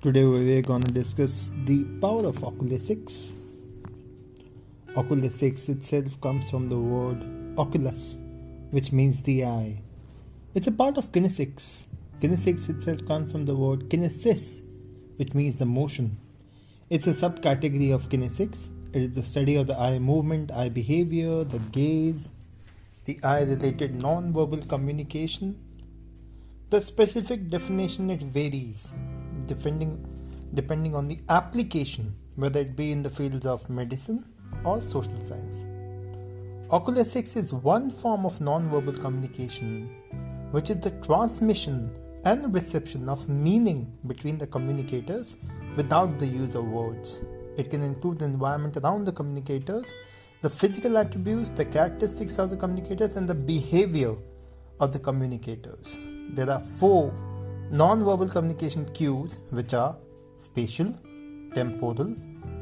Today we're going to discuss the power of Oculesics. Oculesics itself comes from the word oculus, which means the eye. It's a part of Kinesics. Kinesics itself comes from the word kinesis, which means the motion. It's a subcategory of Kinesics. It is the study of the eye movement, eye behavior, the gaze, the eye-related non-verbal communication. The specific definition it varies depending on the application, whether it be in the fields of medicine or social science. Oculesics is one form of non-verbal communication, which is the transmission and reception of meaning between the communicators without the use of words. It can include the environment around the communicators, the physical attributes, the characteristics of the communicators, and the behavior of the communicators. There are 4 non-verbal communication cues, which are spatial, temporal,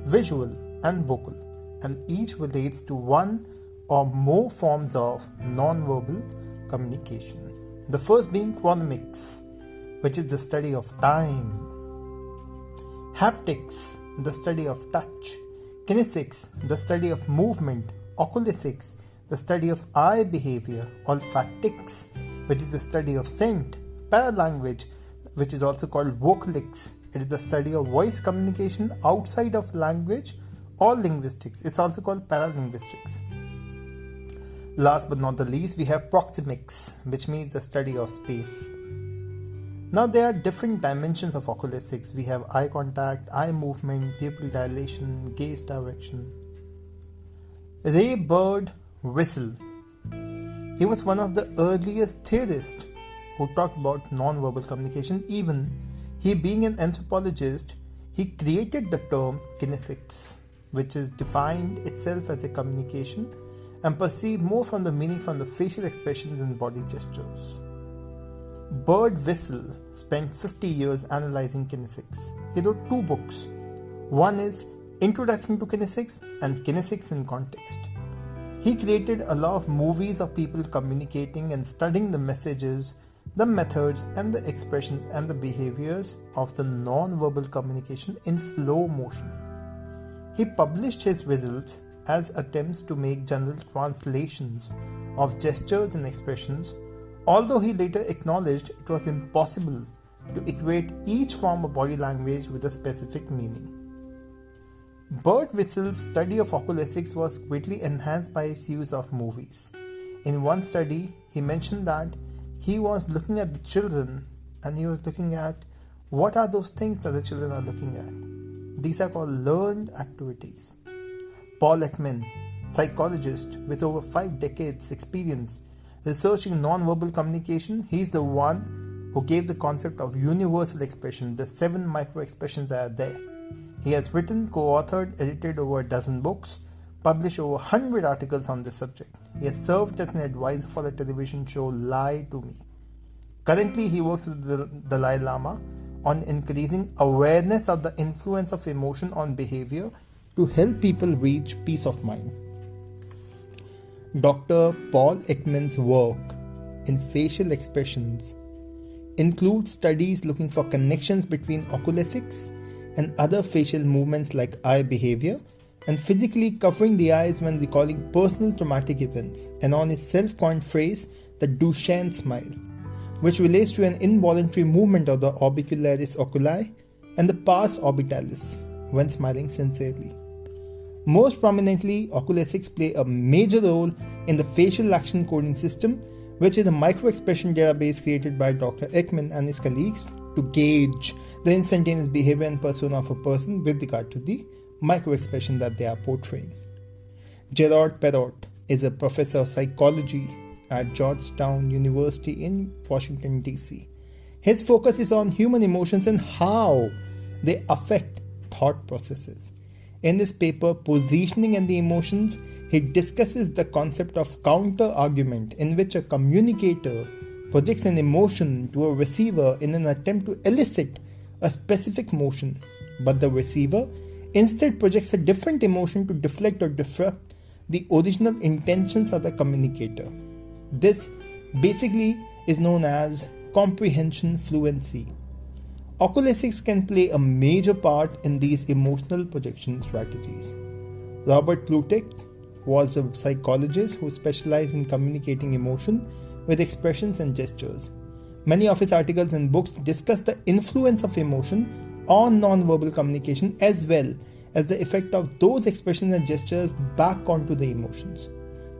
visual, and vocal, and each relates to one or more forms of non-verbal communication. The first being Proximix, which is the study of time; haptics, the study of touch; Kinesics, the study of movement; Oculesics, the study of eye behavior; olfactics, which is the study of scent; paralanguage, which is also called vocalics. It is the study of voice communication outside of language or linguistics. It's also called paralinguistics. Last but not the least, we have Proximix, which means the study of space. Now there are different dimensions of Oculesics. We have eye contact, eye movement, pupil dilation, gaze direction. Ray Birdwhistell. He was one of the earliest theorists who talked about non-verbal communication. Even he being an anthropologist, he created the term kinesics, which is defined itself as a communication and perceived more from the meaning from the facial expressions and body gestures. Birdwhistell spent 50 years analyzing kinesics. He wrote 2 books. One is Introduction to Kinesics and Kinesics in Context. He created a lot of movies of people communicating and studying the messages, the methods, and the expressions and the behaviors of the non-verbal communication in slow motion. He published his results as attempts to make general translations of gestures and expressions, although he later acknowledged it was impossible to equate each form of body language with a specific meaning. Birdwhistell's study of Oculesics was greatly enhanced by his use of movies. In one study, he mentioned that he was looking at the children and he was looking at what are those things that the children are looking at. These are called learned activities. Paul Ekman, psychologist with over 5 decades experience researching non-verbal communication, he's the one who gave the concept of universal expression, the 7 micro-expressions that are there. He has written, co-authored, edited over a dozen books, published over 100 articles on this subject. He has served as an advisor for the television show Lie to Me. Currently, he works with the Dalai Lama on increasing awareness of the influence of emotion on behavior to help people reach peace of mind. Dr. Paul Ekman's work in facial expressions includes studies looking for connections between Oculesics and other facial movements like eye behavior, and physically covering the eyes when recalling personal traumatic events, and on his self-coined phrase, the Duchenne smile, which relates to an involuntary movement of the orbicularis oculi and the pars orbitalis when smiling sincerely. Most prominently, Oculesics play a major role in the facial action coding system, which is a micro-expression database created by Dr. Ekman and his colleagues to gauge the instantaneous behavior and persona of a person with regard to the micro-expression that they are portraying. Gerard Perrott is a professor of psychology at Georgetown University in Washington, D.C. His focus is on human emotions and how they affect thought processes. In this paper, Positioning and the Emotions, he discusses the concept of counter-argument, in which a communicator projects an emotion to a receiver in an attempt to elicit a specific motion, but the receiver instead projects a different emotion to deflect or disrupt the original intentions of the communicator. This basically is known as comprehension fluency. Oculesics can play a major part in these emotional projection strategies. Robert Plutek was a psychologist who specialized in communicating emotion with expressions and gestures. Many of his articles and books discuss the influence of emotion on non-verbal communication as well as the effect of those expressions and gestures back onto the emotions.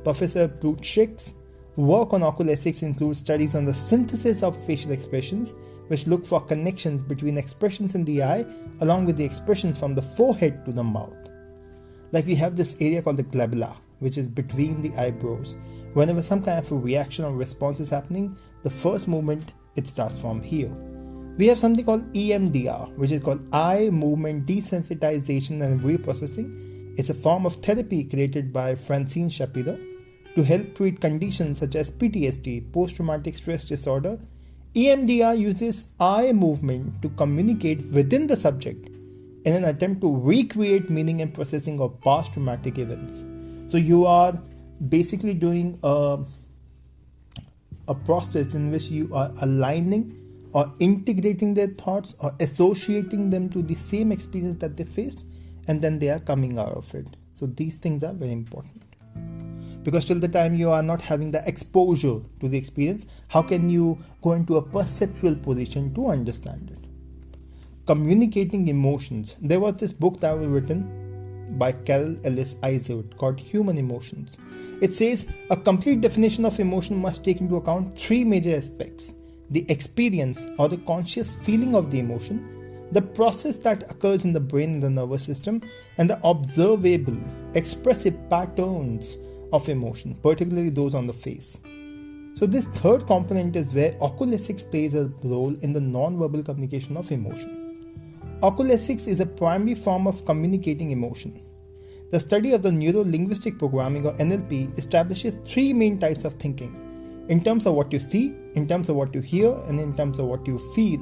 Professor Plutek's work on Oculesics includes studies on the synthesis of facial expressions, which look for connections between expressions in the eye along with the expressions from the forehead to the mouth. Like we have this area called the glabella, which is between the eyebrows. Whenever some kind of a reaction or response is happening, the first movement, it starts from here. We have something called EMDR, which is called eye movement desensitization and reprocessing. It's a form of therapy created by Francine Shapiro to help treat conditions such as PTSD, post-traumatic stress disorder. EMDR uses eye movement to communicate within the subject in an attempt to recreate meaning and processing of past traumatic events. So you are basically doing a process in which you are aligning or integrating their thoughts or associating them to the same experience that they faced, and then they are coming out of it. So these things are very important. Because till the time you are not having the exposure to the experience, how can you go into a perceptual position to understand it? Communicating emotions. There was this book that was written by Carol Ellis Izard called Human Emotions. It says a complete definition of emotion must take into account three major aspects: the experience or the conscious feeling of the emotion, the process that occurs in the brain and the nervous system, and the observable, expressive patterns of emotion, particularly those on the face. So this third component is where Oculesics plays a role in the non-verbal communication of emotion. Oculesics is a primary form of communicating emotion. The study of the neuro-linguistic programming or NLP establishes three main types of thinking: in terms of what you see, in terms of what you hear, and in terms of what you feel,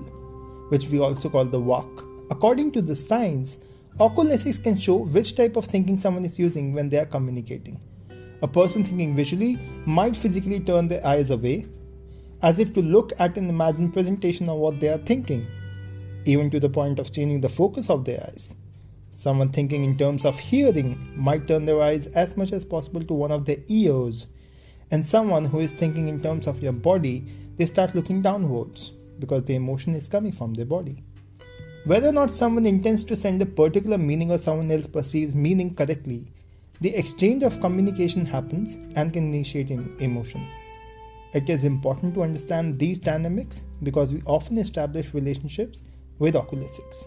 which we also call the walk. According to the science, Oculesics can show which type of thinking someone is using when they are communicating. A person thinking visually might physically turn their eyes away, as if to look at an imagined presentation of what they are thinking, even to the point of changing the focus of their eyes. Someone thinking in terms of hearing might turn their eyes as much as possible to one of their ears. And someone who is thinking in terms of your body, they start looking downwards because the emotion is coming from their body. Whether or not someone intends to send a particular meaning or someone else perceives meaning correctly, the exchange of communication happens and can initiate emotion. It is important to understand these dynamics because we often establish relationships with Oculesics.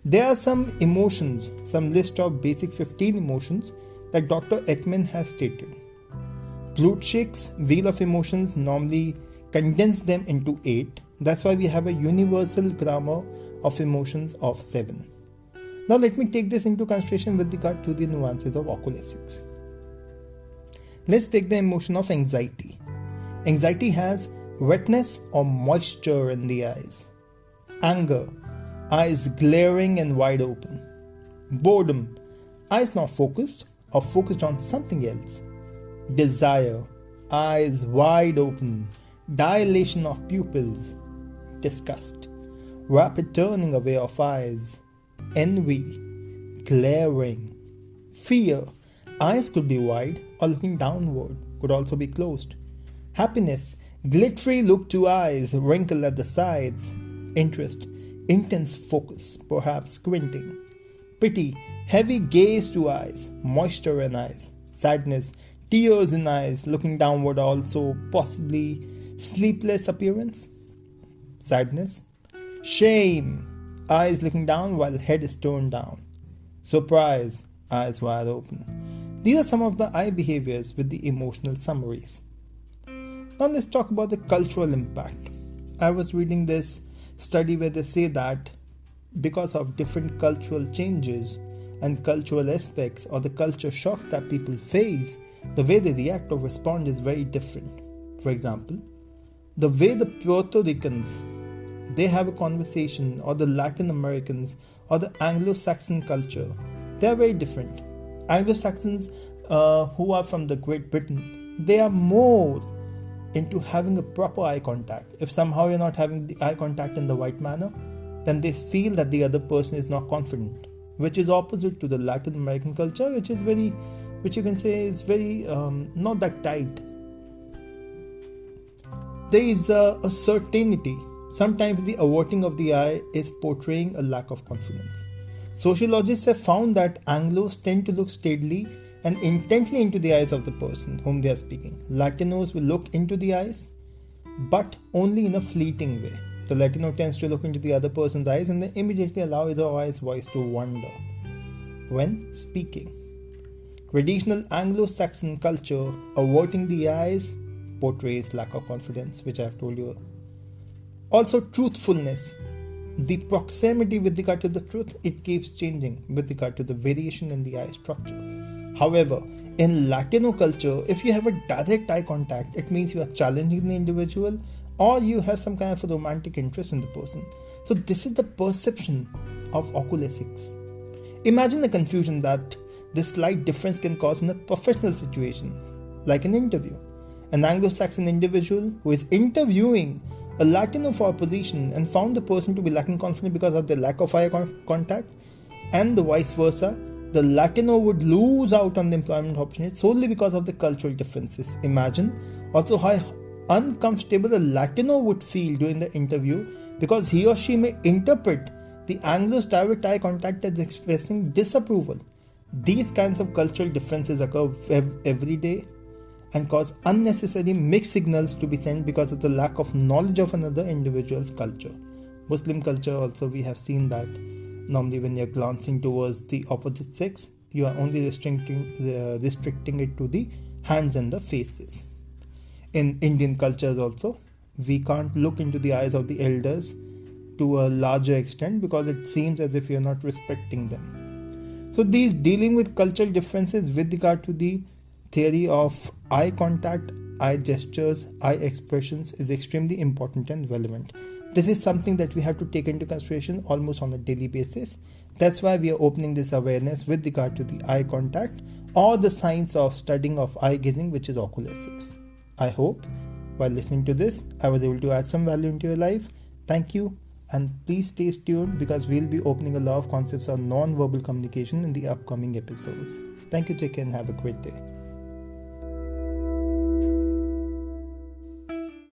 There are some emotions, some list of basic 15 emotions that Dr. Ekman has stated. Plutek's wheel of emotions normally condense them into 8. That's why we have a universal grammar of emotions of 7. Now let me take this into consideration with regard to the nuances of Oculesics. Let's take the emotion of anxiety. Anxiety has wetness or moisture in the eyes. Anger, eyes glaring and wide open. Boredom, eyes not focused or focused on something else. Desire, eyes wide open, dilation of pupils. Disgust, rapid turning away of eyes. Envy, glaring. Fear, eyes could be wide or looking downward, could also be closed. Happiness, glittery look to eyes, wrinkle at the sides. Interest, intense focus, perhaps squinting. Pity, heavy gaze to eyes, moisture in eyes. Sadness, tears in eyes, looking downward, also possibly sleepless appearance. Sadness. Shame, eyes looking down while head is turned down. Surprise, eyes wide open. These are some of the eye behaviors with the emotional summaries. Now let's talk about the cultural impact. I was reading this study where they say that because of different cultural changes and cultural aspects or the culture shocks that people face, the way they react or respond is very different. For example, the way the Puerto Ricans, they have a conversation, or the Latin Americans or the Anglo-Saxon culture, they are very different. Anglo-Saxons who are from the Great Britain, they are more into having a proper eye contact. If somehow you're not having the eye contact in the right manner, then they feel that the other person is not confident, which is opposite to the Latin American culture, which you can say is very not that tight. There is a certainty. Sometimes the averting of the eye is portraying a lack of confidence. Sociologists have found that Anglos tend to look steadily and intently into the eyes of the person whom they are speaking. Latinos will look into the eyes, but only in a fleeting way. The Latino tends to look into the other person's eyes and then immediately allow his or her voice to wander when speaking. Traditional Anglo-Saxon culture, averting the eyes portrays lack of confidence, which I have told you. Also, truthfulness. The proximity with regard to the truth, it keeps changing with regard to the variation in the eye structure. However, in Latino culture, if you have a direct eye contact, it means you are challenging the individual or you have some kind of a romantic interest in the person. So this is the perception of Oculesics. Imagine the confusion that this slight difference can cause in a professional situation, like an interview. An Anglo-Saxon individual who is interviewing a Latino for a position and found the person to be lacking confidence because of their lack of eye contact, and the vice versa, the Latino would lose out on the employment opportunity solely because of the cultural differences. Imagine also how uncomfortable a Latino would feel during the interview because he or she may interpret the Anglo's direct eye contact as expressing disapproval. These kinds of cultural differences occur every day and cause unnecessary mixed signals to be sent because of the lack of knowledge of another individual's culture. Muslim culture also, we have seen that normally when you're glancing towards the opposite sex, you are only restricting it to the hands and the faces. In Indian cultures also, we can't look into the eyes of the elders to a larger extent because it seems as if you're not respecting them. So these dealing with cultural differences with regard to the theory of eye contact, eye gestures, eye expressions is extremely important and relevant. This is something that we have to take into consideration almost on a daily basis. That's why we are opening this awareness with regard to the eye contact or the science of studying of eye gazing, which is Oculesics. I hope while listening to this, I was able to add some value into your life. Thank you, and please stay tuned because we'll be opening a lot of concepts on non-verbal communication in the upcoming episodes. Thank you, take care, and have a great day.